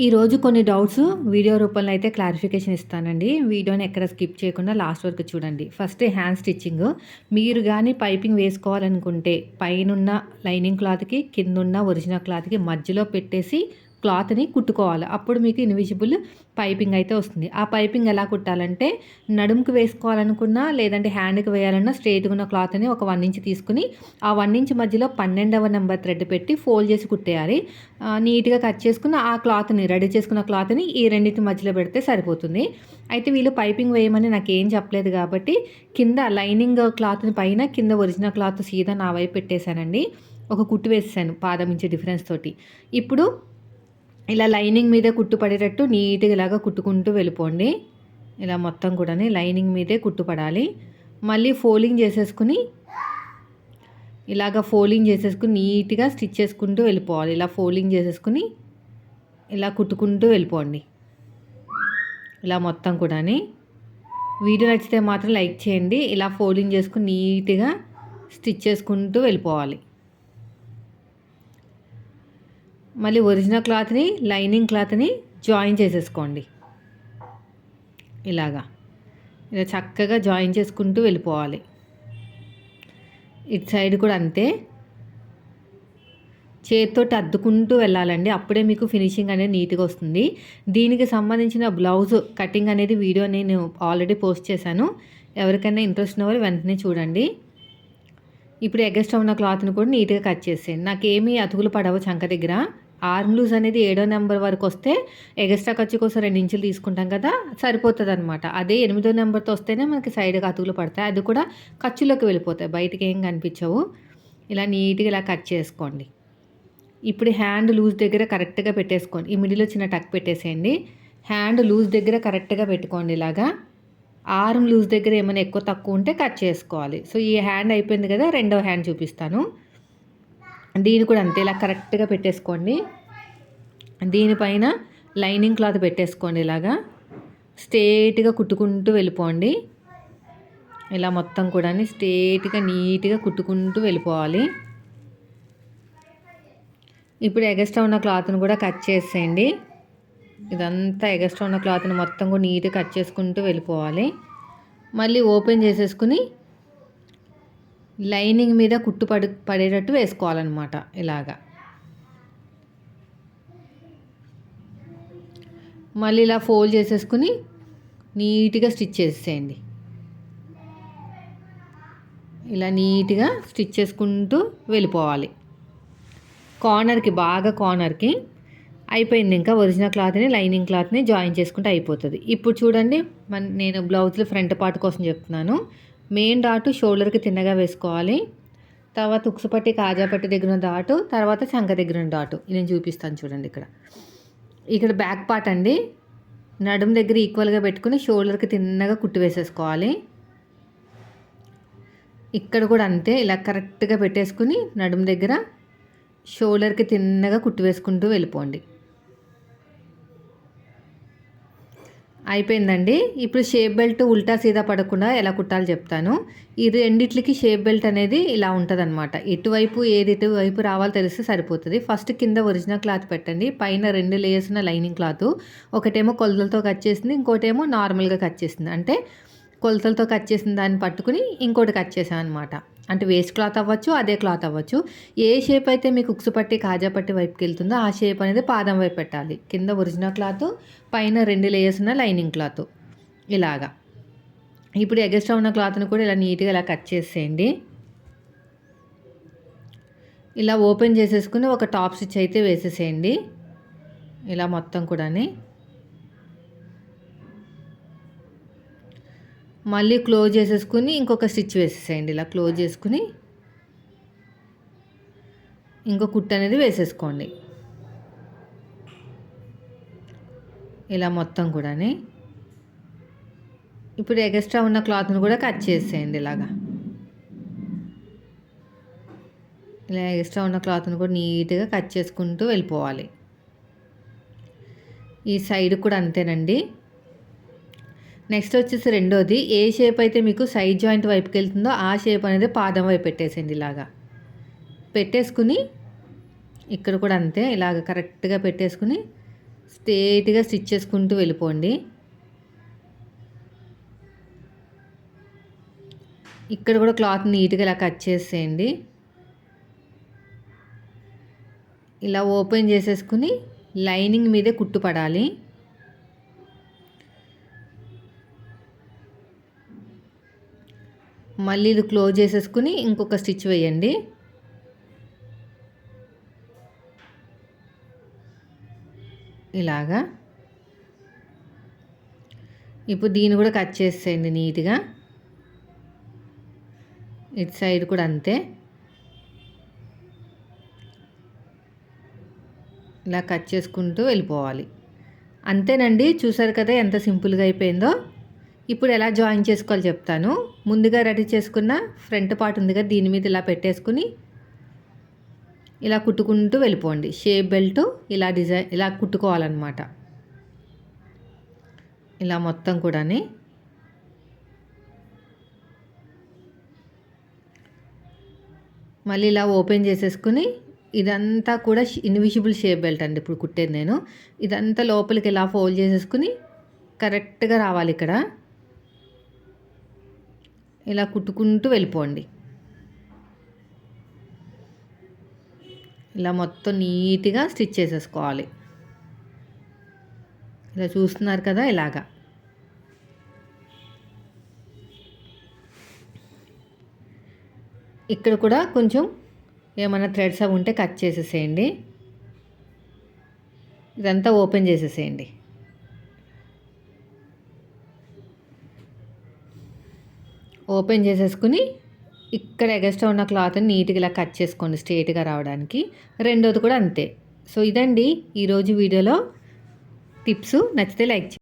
ఈరోజు కొన్ని doubts video రూపంలో అయితే క్లారిఫికేషన్ ఇస్తానండి. వీడియోని ఎక్కడ స్కిప్ చేయకుండా లాస్ట్ వరకు చూడండి. First hand stitching. మీరు గానీ పైపింగ్ వేసుకోవాలనుకుంటే పైనున్న లైనింగ్ క్లాత్‌కి, కిందున్న ఒరిజినల్ క్లాత్‌కి మధ్యలో పెట్టేసి క్లాత్‌ని కుట్టుకోవాలి. అప్పుడు మీకు ఇన్విజిబుల్ పైపింగ్ అయితే వస్తుంది. ఆ పైపింగ్ ఎలా కుట్టాలంటే నడుముకి వేసుకోవాలనుకున్నా, లేదంటే హ్యాండ్‌కి వేయాలన్నా స్ట్రెయిట్‌గా ఉన్న క్లాత్‌ని ఒక 1 ఇంచ్ తీసుకొని, ఆ 1 ఇంచ్ మధ్యలో 12వ నంబర్ థ్రెడ్ పెట్టి ఫోల్డ్ చేసి కుట్టేయాలి. నీట్‌గా కట్ చేసుకున్న ఆ క్లాత్‌ని రెడీ చేసుకున్న క్లాత్‌ని ఈ రెండిటి మధ్యలో పెడితే సరిపోతుంది. అయితే వీళ్ళు పైపింగ్ వేయమని నాకేం చెప్పలేదు కాబట్టి కింద లైనింగ్ క్లాత్‌ని పైన, కింద ఒరిజినల్ క్లాత్ సీదా నా వైపు పెట్టేశానండి. ఒక కుట్టు వేసేసాను పాదం ఇంచు డిఫరెన్స్ తోటి. ఇప్పుడు ఇలా లైనింగ్ మీద కుట్టు పడేటట్టు నీట్‌గా ఇలాగ కుట్టుకుంటూ వెళ్ళిపోండి. ఇలా మొత్తం కూడాని లైనింగ్ మీదే కుట్టు పడాలి. మళ్ళీ ఫోల్డింగ్ చేసేసుకుని ఇలాగ ఫోల్డింగ్ చేసేసుకుని నీట్‌గా స్టిచ్ చేసుకుంటూ వెళ్ళిపోవాలి. ఇలా ఫోల్డింగ్ చేసేసుకుని ఇలా కుట్టుకుంటూ వెళ్ళిపోండి. ఇలా మొత్తం కూడాని. వీడియో నచ్చితే మాత్రం లైక్ చేయండి. ఇలా ఫోల్డింగ్ చేసుకుని నీట్‌గా స్టిచ్ చేసుకుంటూ వెళ్ళిపోవాలి. మళ్ళీ ఒరిజినల్ క్లాత్‌ని, లైనింగ్ క్లాత్‌ని జాయిన్ చేసేసుకోండి. ఇలా చక్కగా జాయిన్ చేసుకుంటూ వెళ్ళిపోవాలి. ఇటు సైడ్ కూడా అంతే. చేత్తోటి అద్దుకుంటూ వెళ్ళాలండి. అప్పుడే మీకు ఫినిషింగ్ అనేది నీట్‌గా వస్తుంది. దీనికి సంబంధించిన బ్లౌజ్ కటింగ్ అనేది వీడియో నేను ఆల్రెడీ పోస్ట్ చేశాను. ఎవరికైనా ఇంట్రెస్ట్ ఉన్న వాళ్ళు వెంటనే చూడండి. ఇప్పుడు ఎగస్ట్రా ఉన్న క్లాత్‌ని కూడా నీట్‌గా కట్ చేసేయండి. నాకేమీ అతుకులు పడవు చంక దగ్గర. ఆర్మ్ లూజ్ అనేది 7వ నెంబర్ వరకు వస్తే ఎగస్ట్రా ఖర్చు కోసం 2 ఇంచులు తీసుకుంటాం కదా, సరిపోతుందనమాట. అదే 8వ నెంబర్‌తో వస్తేనే మనకి సైడ్‌కి అతుకులు పడతాయి. అది కూడా ఖర్చులోకి వెళ్ళిపోతాయి. బయటికి ఏం కనిపించవు. ఇలా నీట్‌గా ఇలా కట్ చేసుకోండి. ఇప్పుడు హ్యాండ్ లూజ్ దగ్గర కరెక్ట్‌గా పెట్టేసుకోండి. ఈ మిడిల్‌లో చిన్న టక్ పెట్టేసేయండి. హ్యాండ్ లూజ్ దగ్గర కరెక్ట్‌గా పెట్టుకోండి ఇలాగా. ఆర్మ్ లూజ్ దగ్గర ఏమైనా ఎక్కువ తక్కువ ఉంటే కట్ చేసుకోవాలి. సో ఈ హ్యాండ్ అయిపోయింది కదా, రెండవ హ్యాండ్ చూపిస్తాను. దీన్ని కూడా అంతే ఇలా కరెక్ట్‌గా పెట్టేసుకోండి. దీనిపైన లైనింగ్ క్లాత్ పెట్టేసుకోండి ఇలాగా. స్ట్రెయిట్‌గా కుట్టుకుంటూ వెళ్ళిపోండి. ఇలా మొత్తం కూడా స్ట్రెయిట్‌గా నీట్‌గా కుట్టుకుంటూ వెళ్ళిపోవాలి. ఇప్పుడు ఎగస్ట్రా ఉన్న క్లాత్‌ని కూడా కట్ చేసేయండి. ఇదంతా ఎగస్ట్రా ఉన్న క్లాత్‌ని మొత్తం కూడా నీట్‌గా కట్ చేసుకుంటూ వెళ్ళిపోవాలి. మళ్ళీ ఓపెన్ చేసేసుకుని లైనింగ్ మీద కుట్టు పడేటట్టు వేసుకోవాలన్నమాట ఇలాగా. మళ్ళీ ఇలా ఫోల్డ్ చేసేసుకుని నీట్‌గా స్టిచ్ చేసేయండి. ఇలా నీట్‌గా స్టిచ్ చేసుకుంటూ వెళ్ళిపోవాలి. కార్నర్కి బాగా కార్నర్కి అయిపోయింది. ఇంకా ఒరిజినల్ క్లాత్‌ని, లైనింగ్ క్లాత్‌ని జాయిన్ చేసుకుంటే అయిపోతుంది. ఇప్పుడు చూడండి, నేను బ్లౌజ్లో ఫ్రంట్ పార్ట్ కోసం చెప్తున్నాను. మెయిన్ డాటు షోల్డర్కి తిన్నగా వేసుకోవాలి. తర్వాత ఉక్సు పట్టి, కాజా పట్టి దగ్గర ఉన్న డాటు, తర్వాత చంక దగ్గర ఉన్న డాటు నేను చూపిస్తాను చూడండి. ఇక్కడ బ్యాక్ పార్ట్ అండి. నడుము దగ్గర ఈక్వల్గా పెట్టుకుని షోల్డర్కి తిన్నగా కుట్టు వేసేసుకోవాలి. ఇక్కడ కూడా అంతే. ఇలా కరెక్ట్గా పెట్టేసుకుని నడుము దగ్గర షోల్డర్కి తిన్నగా కుట్టు వేసుకుంటూ వెళ్ళిపోండి. అయిపోయిందండి. ఇప్పుడు షేప్ బెల్ట్ ఉల్టా సీదా పడకుండా ఎలా కుట్టాలో చెప్తాను. ఈ రెండిట్లకి షేప్ బెల్ట్ అనేది ఇలా ఉంటుందన్నమాట. ఎటువైపు ఏది ఎటువైపు రావాలో తెలిస్తే సరిపోతుంది. ఫస్ట్ కింద ఒరిజినల్ క్లాత్ పెట్టండి. పైన 2 లేయర్స్ ఉన్న లైనింగ్ క్లాత్. ఒకటేమో కొలతలతో కట్ చేసింది, ఇంకోటేమో నార్మల్గా కట్ చేసింది. అంటే కొలతలతో కట్ చేసిన దాన్ని పట్టుకుని ఇంకోటి కట్ చేసాను అనమాట. అంటే వేస్ట్ క్లాత్ అవ్వచ్చు, అదే క్లాత్ అవ్వచ్చు. ఏ షేప్ అయితే మీకు ఉక్సు పట్టి, కాజా పట్టి వైపుకి వెళ్తుందో ఆ షేప్ అనేది పాదం వైపు పెట్టాలి. కింద ఒరిజినల్ క్లాత్, పైన 2 లేయర్స్ ఉన్న లైనింగ్ క్లాత్ ఇలాగా. ఇప్పుడు ఎగస్ట్రా ఉన్న క్లాత్ని కూడా ఇలా నీట్గా ఇలా కట్ చేసేయండి. ఇలా ఓపెన్ చేసేసుకుని ఒక టాప్ స్టిచ్ అయితే వేసేసేయండి. ఇలా మొత్తం కూడాని. మళ్ళీ క్లోజ్ చేసేసుకుని ఇంకొక స్టిచ్ వేసేసేయండి. ఇలా క్లోజ్ చేసుకుని ఇంకో కుట్టు అనేది వేసేసుకోండి. ఇలా మొత్తం కూడాని. ఇప్పుడు ఎగస్ట్రా ఉన్న క్లాత్ని కూడా కట్ చేసేయండి ఇలాగా. ఇలా ఎక్స్ట్రా ఉన్న క్లాత్ని కూడా నీట్గా కట్ చేసుకుంటూ వెళ్ళిపోవాలి. ఈ సైడ్ కూడా అంతేనండి. నెక్స్ట్ వచ్చేసి రెండోది, ఏ షేప్ అయితే మీకు సైడ్ జాయింట్ వైపుకి వెళ్తుందో ఆ షేప్ అనేది పాదం వైపు పెట్టేసేయండి. ఇలాగా పెట్టేసుకుని ఇక్కడ కూడా అంతే, ఇలాగ కరెక్ట్గా పెట్టేసుకుని స్ట్రేట్గా స్టిచ్ చేసుకుంటూ వెళ్ళిపోండి. ఇక్కడ కూడా క్లాత్ నీట్గా ఇలా కట్ చేసేయండి. ఇలా ఓపెన్ చేసేసుకుని లైనింగ్ మీదే కుట్టు పడాలి. మళ్ళీ ఇది క్లోజ్ చేసేసుకుని ఇంకొక స్టిచ్ వేయండి. ఇలాగా ఇప్పుడు దీన్ని కూడా కట్ చేసేయండి నీట్గా. ఇటు సైడ్ కూడా అంతే. ఇలా కట్ చేసుకుంటూ వెళ్ళిపోవాలి. అంతేనండి, చూసారు కదా ఎంత సింపుల్గా అయిపోయిందో. ఇప్పుడు ఎలా జాయిన్ చేసుకోవాలో చెప్తాను. ముందుగా రెడీ చేసుకున్న ఫ్రంట్ పార్ట్ ఉంది కదా, దీని మీద ఇలా పెట్టేసుకుని ఇలా కుట్టుకుంటూ వెళ్ళిపోండి. షేప్ బెల్ట్ ఇలా డిజైన్ ఇలా కుట్టుకోవాలన్నమాట. ఇలా మొత్తం కూడాని మళ్ళీ ఇలా ఓపెన్ చేసేసుకుని ఇదంతా కూడా ఇన్విజిబుల్ షేప్ బెల్ట్ అండి ఇప్పుడు కుట్టేది నేను. ఇదంతా లోపలికి ఇలా ఫోల్డ్ చేసేసుకుని కరెక్ట్గా రావాలి. ఇక్కడ ఇలా కుట్టుకుంటూ వెళ్ళిపోండి. ఇలా మొత్తం నీట్గా స్టిచ్ చేసేసుకోవాలి. ఇలా చూస్తున్నారు కదా, ఇలాగా. ఇక్కడ కూడా కొంచెం ఏమైనా థ్రెడ్స్ అవి ఉంటే కట్ చేసేసేయండి. ఇదంతా ఓపెన్ చేసేసేయండి. ఓపెన్ చేసేసుకుని ఇక్కడ ఎగస్ట్రా ఉన్న క్లాత్ని నీట్గా ఇలా కట్ చేసుకోండి స్ట్రేట్గా రావడానికి. రెండోది కూడా అంతే. సో ఇదండి ఈరోజు వీడియోలో టిప్స్. నచ్చితే లైక్ చేయండి.